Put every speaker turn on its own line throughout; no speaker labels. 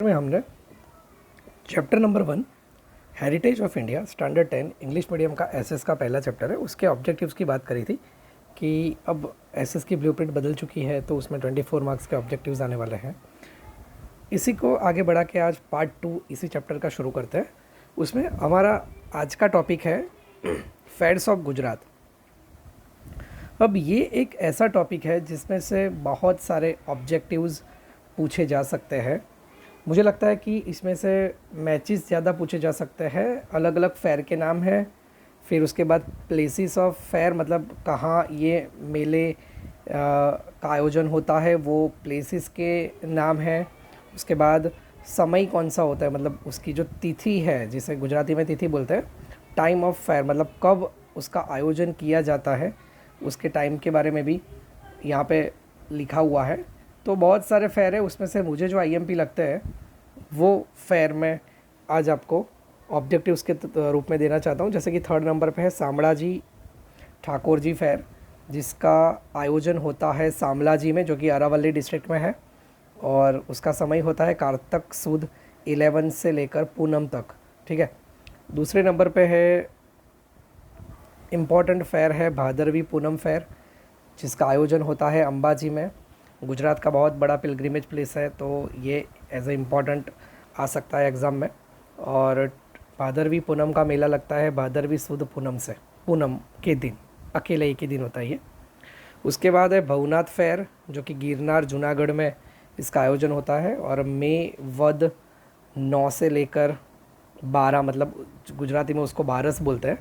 में हमने chapter number 1 heritage of India standard 10 English medium का एसएस का पहला चैप्टर है, उसके ऑब्जेक्टिव्स की बात करी थी कि अब एसएस की ब्लूप्रिंट बदल चुकी है तो उसमें 24 मार्क्स के ऑब्जेक्टिव्स आने वाले हैं। इसी को आगे बढ़ा के आज पार्ट 2 इसी चैप्टर का शुरू करते हैं। उसमें हमारा आज का टॉपिक है फेड्स ऑफ गुजरात। अब ये एक ऐसा टॉपिक है जिसमें से बहुत सारे ऑब्जेक्टिव्स पूछे जा सकते हैं। मुझे लगता है कि इसमें से मैचेस ज़्यादा पूछे जा सकते हैं। अलग अलग फेयर के नाम हैं, फिर उसके बाद प्लेसेस ऑफ फेयर मतलब कहाँ ये मेले का आयोजन होता है वो प्लेसेस के नाम हैं। उसके बाद समय कौन सा होता है मतलब उसकी जो तिथि है जिसे गुजराती में तिथि बोलते हैं, टाइम ऑफ फेयर मतलब कब उसका आयोजन किया जाता है उसके टाइम के बारे में भी यहाँ पे लिखा हुआ है। तो बहुत सारे फेयर है, उसमें से मुझे जो आईएमपी लगते हैं वो फेयर में आज आपको ऑब्जेक्टिव्स के रूप में देना चाहता हूँ। जैसे कि 3rd नंबर पे है शामलाजी ठाकुर जी फेयर, जिसका आयोजन होता है शामलाजी में जो कि अरावली डिस्ट्रिक्ट में है, और उसका समय होता है कार्तक सुद 11 से लेकर पूनम तक। ठीक है। दूसरे नंबर पे है इम्पॉर्टेंट फेयर है भादरवी पूनम फेयर, जिसका आयोजन होता है अंबाजी में। गुजरात का बहुत बड़ा पिलग्रिमेज प्लेस है तो ये एज ए इम्पॉर्टेंट आ सकता है एग्ज़ाम में। और भादरवी पूनम का मेला लगता है भादरवी सुद पूनम से, पूनम के दिन, अकेले एक ही दिन होता है ये। उसके बाद है भवनाथ फेयर जो कि गिरनार जूनागढ़ में इसका आयोजन होता है, और मई वध 9 से लेकर 12 मतलब गुजराती में उसको बारस बोलते हैं,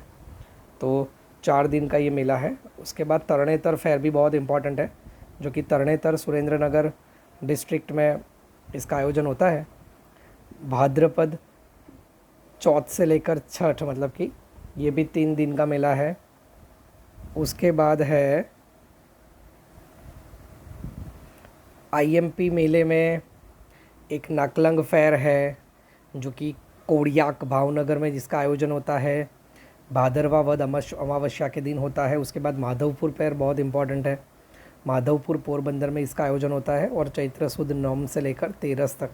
तो 4 दिन का ये मेला है। उसके बाद तरणेतर फेयर भी बहुत इम्पॉर्टेंट है जो कि तरणेतर सुरेंद्र नगर डिस्ट्रिक्ट में इसका आयोजन होता है। भाद्रपद चौथ से लेकर छठ मतलब कि ये भी 3 दिन का मेला है। उसके बाद है आईएमपी मेले में एक नाकलंग फेयर है जो कि कोड़ियाक भावनगर में जिसका आयोजन होता है, भादरवा वध अमावस्या के दिन होता है। उसके बाद माधवपुर फेयर बहुत इंपॉर्टेंट है, माधवपुर पोरबंदर में इसका आयोजन होता है, और चैत्र सुद 9 से लेकर 13 तक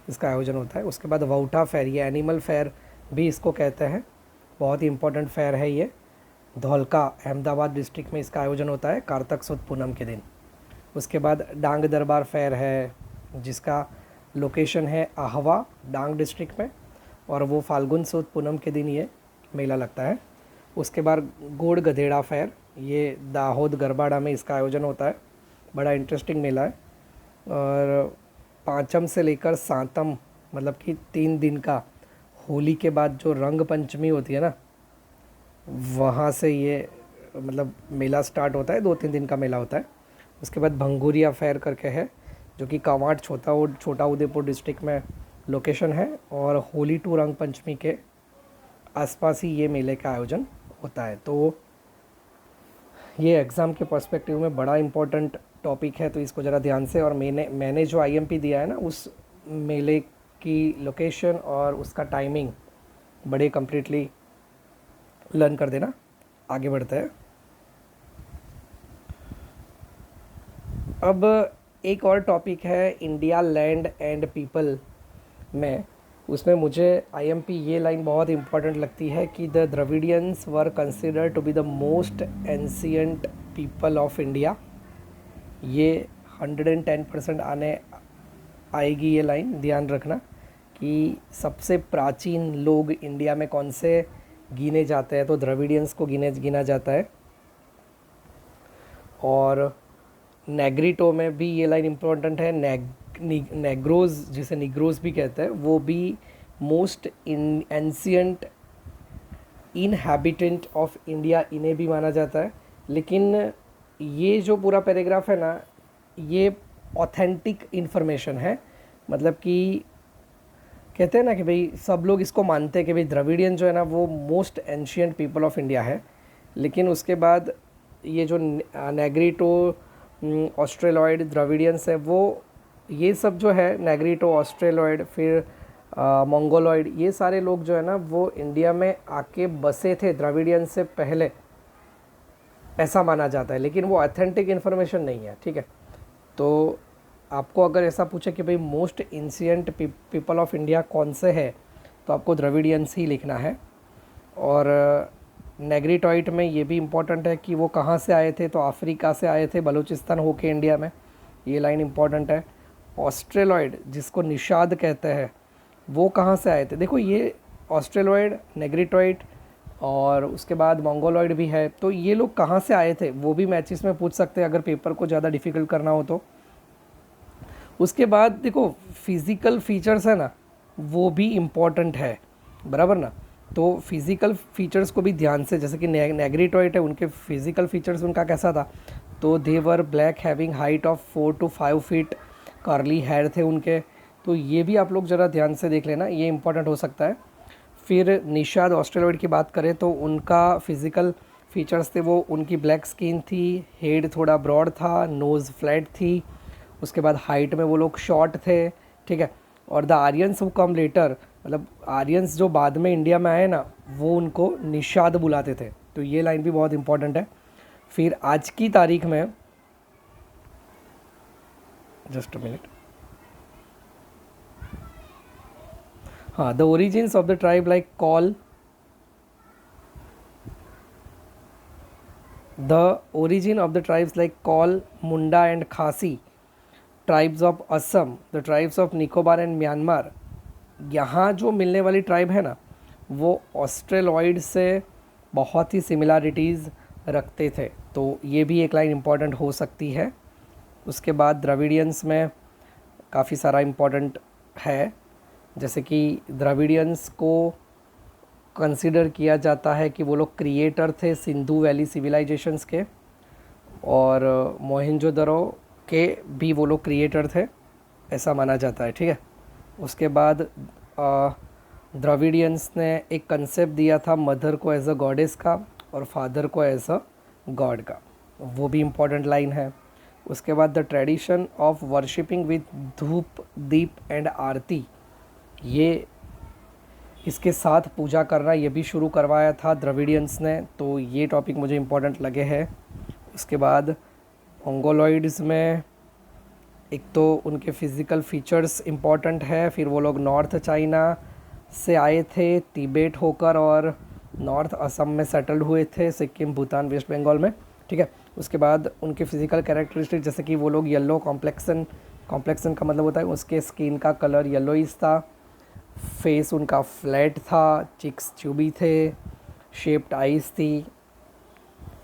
इसका आयोजन होता है। उसके बाद वौठा फेयर, ये एनिमल फेयर भी इसको कहते हैं, बहुत ही इंपॉर्टेंट फेयर है ये। धौलका अहमदाबाद डिस्ट्रिक्ट में इसका आयोजन होता है कार्तक सुद पूनम के दिन। उसके बाद डांग दरबार फेयर है जिसका लोकेशन है आहवा डांग डिस्ट्रिक्ट में, और वो फाल्गुन सुद पूनम के दिन ये मेला लगता है। उसके बाद गोड़ गधेड़ा फेयर, ये दाहोद गरबाड़ा में इसका आयोजन होता है, बड़ा इंटरेस्टिंग मेला है। और 5 से लेकर 7 मतलब कि 3 दिन का, होली के बाद जो रंग पंचमी होती है ना वहाँ से ये मतलब मेला स्टार्ट होता है, 2-3 दिन का मेला होता है। उसके बाद भंगूरिया फेयर करके है जो कि कांवाट छोटा उदेपुर डिस्ट्रिक्ट में लोकेशन है, और होली टू रंग पंचमी के आसपास ही ये मेले का आयोजन होता है। तो ये एग्ज़ाम के पर्सपेक्टिव में बड़ा इम्पोर्टेंट टॉपिक है, तो इसको ज़रा ध्यान से, और मैंने जो आईएमपी दिया है ना उस मेले की लोकेशन और उसका टाइमिंग बड़े कम्प्लीटली लर्न कर देना। आगे बढ़ते हैं। अब एक और टॉपिक है इंडिया लैंड एंड पीपल में, उसमें मुझे आईएमपी ये लाइन बहुत इंपॉर्टेंट लगती है कि the Dravidians were considered to be the most ancient people of India. ये 110% आएगी ये लाइन, ध्यान रखना कि सबसे प्राचीन लोग इंडिया में कौन से गिने जाते हैं, तो द्रविडियंस को गिना जाता है। और नेग्रिटो में भी ये लाइन इम्पोर्टेंट है, नेग्रोज जिसे निग्रोज भी कहते हैं वो भी most ancient inhabitant of India इन्हें भी माना जाता है। लेकिन ये जो पूरा पैराग्राफ है ना ये ऑथेंटिक इन्फॉर्मेशन है, मतलब कि कहते हैं ना कि भाई सब लोग इसको मानते हैं कि भाई द्रविडियन जो है ना वो most ancient people of India है, लेकिन उसके बाद ये जो नेग्रिटो ऑस्ट्रेलॉइड द्रविडियंस है वो ये सब जो है नेग्रिटो ऑस्ट्रेलॉइड फिर मंगोलॉइड, ये सारे लोग जो है ना वो इंडिया में आके बसे थे द्रविडियन से पहले, ऐसा माना जाता है, लेकिन वो ऑथेंटिक इन्फॉर्मेशन नहीं है। ठीक है। तो आपको अगर ऐसा पूछे कि भाई most ancient people of India कौन से है, तो आपको द्रविडियंस ही लिखना है। और नेग्रिटॉइट में ये भी इम्पोर्टेंट है कि वो कहाँ से आए थे, तो अफ्रीका से आए थे बलूचिस्तान होके इंडिया में, ये लाइन इम्पोर्टेंट है। ऑस्ट्रेलॉइड जिसको निषाद कहते हैं वो कहाँ से आए थे, देखो ये ऑस्ट्रेलॉइड, नेग्रिटॉइड और उसके बाद मंगोलॉइड भी है, तो ये लोग कहाँ से आए थे वो भी मैचेस में पूछ सकते हैं अगर पेपर को ज़्यादा डिफ़िकल्ट करना हो तो। उसके बाद देखो फिज़िकल फीचर्स है ना, वो भी इम्पॉर्टेंट है, बराबर ना। तो फिज़िकल फीचर्स को भी ध्यान से, जैसे कि नेग्रिटॉइड है, उनके फिज़िकल फीचर्स उनका कैसा था, तो they were black having height of 4 to 5 feet, curly hair थे उनके, तो ये भी आप लोग ज़रा ध्यान से देख लेना, ये इंपॉर्टेंट हो सकता है। फिर निषाद ऑस्ट्रेलॉइड की बात करें तो उनका फिज़िकल फीचर्स थे, वो उनकी ब्लैक स्किन थी, हेड थोड़ा ब्रॉड था, नोज़ फ्लैट थी, उसके बाद हाइट में वो लोग शॉर्ट थे, ठीक है। और the Aryans who come later, मतलब आर्यंस जो बाद में इंडिया में आए ना, वो उनको निषाद बुलाते थे, तो ये लाइन भी बहुत इंपॉर्टेंट है। फिर आज की तारीख में, जस्ट अ मिनट, हाँ, the origins of the tribe like Kol, the origin of the tribes like Kol, Munda and Khasi, tribes of Assam, the tribes of Nicobar and Myanmar, यहाँ जो मिलने वाली ट्राइब है ना, वो ऑस्ट्रेलॉइड से बहुत ही सिमिलरिटीज़ रखते थे, तो ये भी एक लाइन इम्पॉर्टेंट हो सकती है। उसके बाद द्रविडियंस में काफ़ी सारा इम्पॉर्टेंट है, जैसे कि द्रविडियंस को कंसिडर किया जाता है कि वो लोग क्रिएटर थे सिंधु वैली सिविलाइजेशंस के, और मोहेंजोदड़ो के भी वो लोग क्रिएटर थे, ऐसा माना जाता है, ठीक है। उसके बाद द्रविडियंस ने एक कंसेप्ट दिया था मदर को एज अ गॉडेस का और फादर को एज अ गॉड का, वो भी इम्पॉर्टेंट लाइन है। उसके बाद the tradition of worshipping with धूप दीप एंड आरती, ये इसके साथ पूजा करना ये भी शुरू करवाया था द्रविडियंस ने, तो ये टॉपिक मुझे इम्पोर्टेंट लगे हैं। उसके बाद मंगोलॉइड्स में एक तो उनके फ़िज़िकल फीचर्स इम्पॉर्टेंट है, फिर वो लोग नॉर्थ चाइना से आए थे तिब्बत होकर और नॉर्थ असम में सेटल्ड हुए थे, सिक्किम, भूटान, वेस्ट बंगाल में, ठीक है। उसके बाद उनके फ़िज़िकल कैरेक्टरिस्टिक, जैसे कि वो लोग येलो कॉम्प्लेक्सन का मतलब होता है उसके स्किन का कलर येलोइश था, फेस उनका फ्लैट था, चिक्स चुबी थे, शेप्ड आइज़ थी,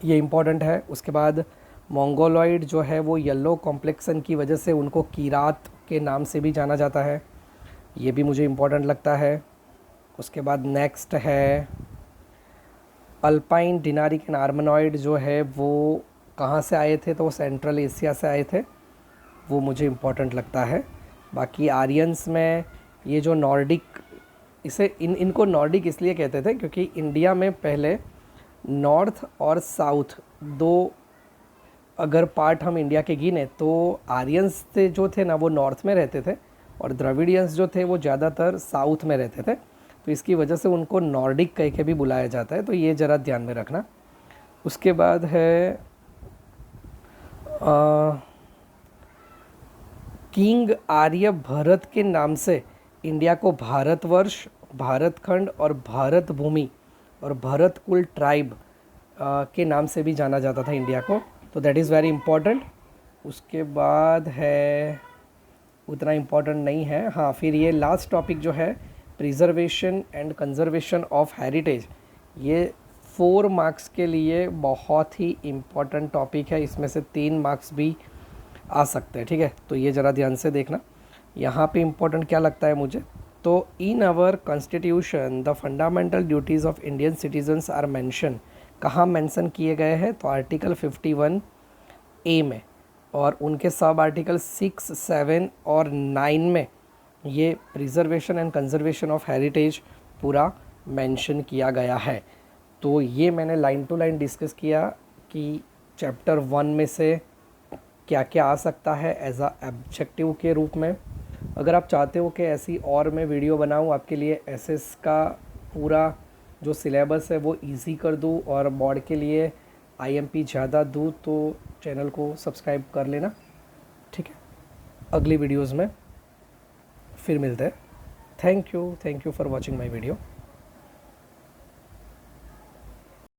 ये इम्पॉर्टेंट है। उसके बाद मंगोलॉइड जो है वो येलो कॉम्प्लेक्सन की वजह से उनको किरात के नाम से भी जाना जाता है, ये भी मुझे इम्पोर्टेंट लगता है। उसके बाद नेक्स्ट है अल्पाइन डिनारिक एंड आर्मनॉइड, जो है वो कहाँ से आए थे, तो वो सेंट्रल एशिया से आए थे, वो मुझे इम्पोर्टेंट लगता है। बाकी आर्यंस में ये जो नॉर्डिक, इसे इनको नॉर्डिक इसलिए कहते थे क्योंकि इंडिया में पहले नॉर्थ और साउथ दो अगर पार्ट हम इंडिया के गिने तो आर्यंस थे जो थे ना वो नॉर्थ में रहते थे और द्रविडियंस जो थे वो ज़्यादातर साउथ में रहते थे, तो इसकी वजह से उनको नॉर्डिक कह के भी बुलाया जाता है, तो ये ज़रा ध्यान में रखना। उसके बाद है किंग आर्य भरत के नाम से इंडिया को भारतवर्ष, भारतखंड और भारत भूमि और भरत कुल ट्राइब के नाम से भी जाना जाता था इंडिया को, तो दैट इज़ वेरी इम्पॉर्टेंट। उसके बाद है उतना इम्पॉर्टेंट नहीं है, हाँ, फिर ये लास्ट टॉपिक जो है preservation and conservation of heritage, ये 4 मार्क्स के लिए बहुत ही इम्पॉर्टेंट टॉपिक है, इसमें से 3 मार्क्स भी आ सकते हैं, ठीक है, तो ये ज़रा ध्यान से देखना। यहाँ पे इम्पोर्टेंट क्या लगता है मुझे, तो in our constitution the fundamental duties of Indian citizens are mention, कहाँ मेंशन किए गए हैं, तो आर्टिकल 51A में, और उनके सब आर्टिकल 6, 7 और 9 में ये preservation and conservation of heritage पूरा मेंशन किया गया है। तो ये मैंने लाइन टू लाइन डिस्कस किया कि चैप्टर 1 में से क्या क्या आ सकता है एज अ ऑब्जेक्टिव के रूप में। अगर आप चाहते हो कि ऐसी और मैं वीडियो बनाऊं आपके लिए, एसएस का पूरा जो सिलेबस है वो इजी कर दूं और बोर्ड के लिए आईएमपी ज़्यादा दूं, तो चैनल को सब्सक्राइब कर लेना, ठीक है। अगली वीडियोस में फिर मिलते हैं। Thank you for watching my video.